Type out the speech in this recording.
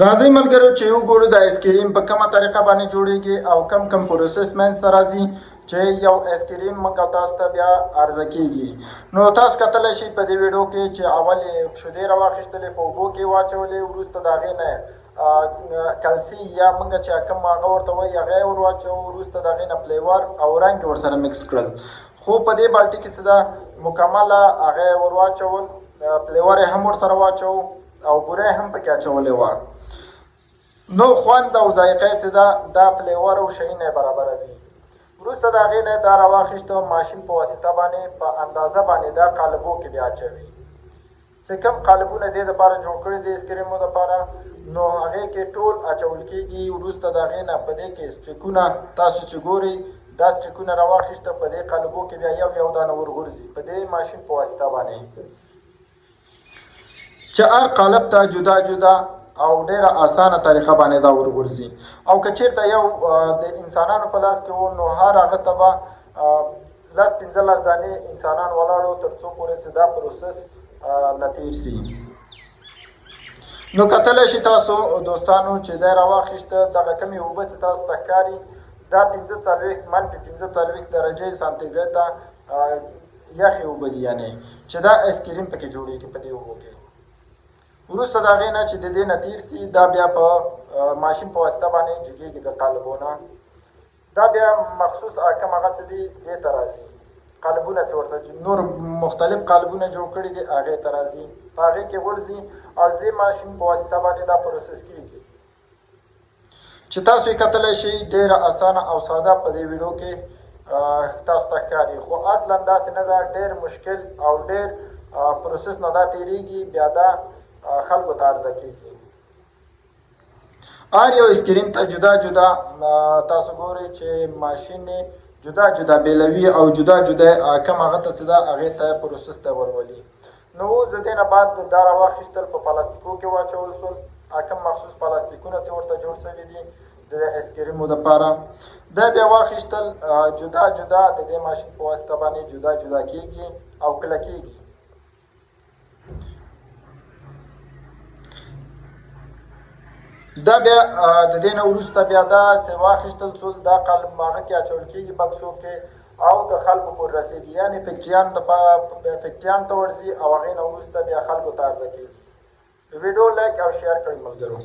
راځئ ملګرو چې وګورو د آیسکریم په کومه طریقه باندې جوړیږي او کم کم پروسس منځته راځي چې یو آیسکریم موږ تاسو ته بیا عرضه کیږي. نو تاسو کتلی شئ په دې ویډیو کې چې اول یې شیدې راواخیستلې، په اوبو کې واچولې، وروسته د هغې نه کلسي یا موږ چې کوم هغه ورته وایي هغه یې ور واچوو، وروسته د هغې نه فلیور او رنګ یې ورسره مکس کړل. خو په دې بالټي کې څه ده مکمله هغه یې ور واچول، فلیور یې هم ورسره واچوو او بوره یې هم پکې اچولې وه. نو خوند او ذایقه چې ده دا فلیور او شیونه برابروي. وروسته د هغې نه دا راواخیسته، ماشین په واسطه باندې په اندازه باندې دا قالبو کې بیا اچوي. چې کوم قالبونه دې دپاره جوړ کړي د ایسکریمو دپاره نو هغې کې ټول اچول کېږي. وروسته د هغې نه په دې کې سټریکونه تاسو چې ګورئ دا سټریکونه راواخیسته، په دې قالبو کې بیا یو دانه ورغورځي په دې ماشین په واسطه باندې چې هر قالب ته جدا جدا او ډیره اسانه طریقه باندې دا ورغورځي. او که چیرته یو د انسانانو په لاس کې و نو هر هغه ته به 10-15 دانې انسانان ولاړو تر څو پورې چې دا پروسس نه تیر سي. نو کتلی شئ تاسو دوستانو چې دی راواخیسته، دغه کمې اوبه چې تاسو ته ښکاري دا 45 درجې سانتیګریډ ته یخې اوبه دي، یعنې چې دا آیسکریم پکې جوړېږي په دې اوبو کې. وروسته د هغې نه چې د دې نه تیر سي دا بیا په ماشین په واسطه باندې جګېږي د قالبونه. دا بیا مخصوص کوم هغه څه دي دې ته راځي، قالبونه چې ورته نور مختلف قالبونه جوړ کړي دي هغې ته راځي، په هغې کې غورځي او د دې ماشین په واسطه باندې دا پروسس کېږي. چې تاسو یې کتلی شئ ډېره اسانه او ساده په دې ویډیو کې تاسو ته ښکاري، خو اصلا داسې نه ده، ډېر مشکل او ډېر پروسس نه دا تېرېږي، بیا دا خلکو ته عرضه کېږي. هر یو آیسکریم ته جدا جدا تاسو ګورئ چې ماشین جدا جدا بیلوي او جدا جدا کوم هغه ته چې ده هغې ته پروسس ته ورولي. نو اوس د دې نه بعد دا راواخیستل په پلاستیکو کې واچول سول، کوم مخصوص پلاستیکونه چې ورته جوړ شوي دي د آیسکریمو دپاره دا بیا واخیستل جدا جدا د دې ماشین په واسطه باندې جدا جدا کېږي او کلکېږي. دا بیا د دې نه وروسته بیا دا چې واخیستل سول دا قالب هغه کې اچول کېږي بکسو کې او د خلکو پورې رسېږي، یعنې فیکټریانو ته ورځي او هغې نه وروسته بیا خلکو ته عرضه کېږي. ویډیو لایک او شیر کړئ ملګرو.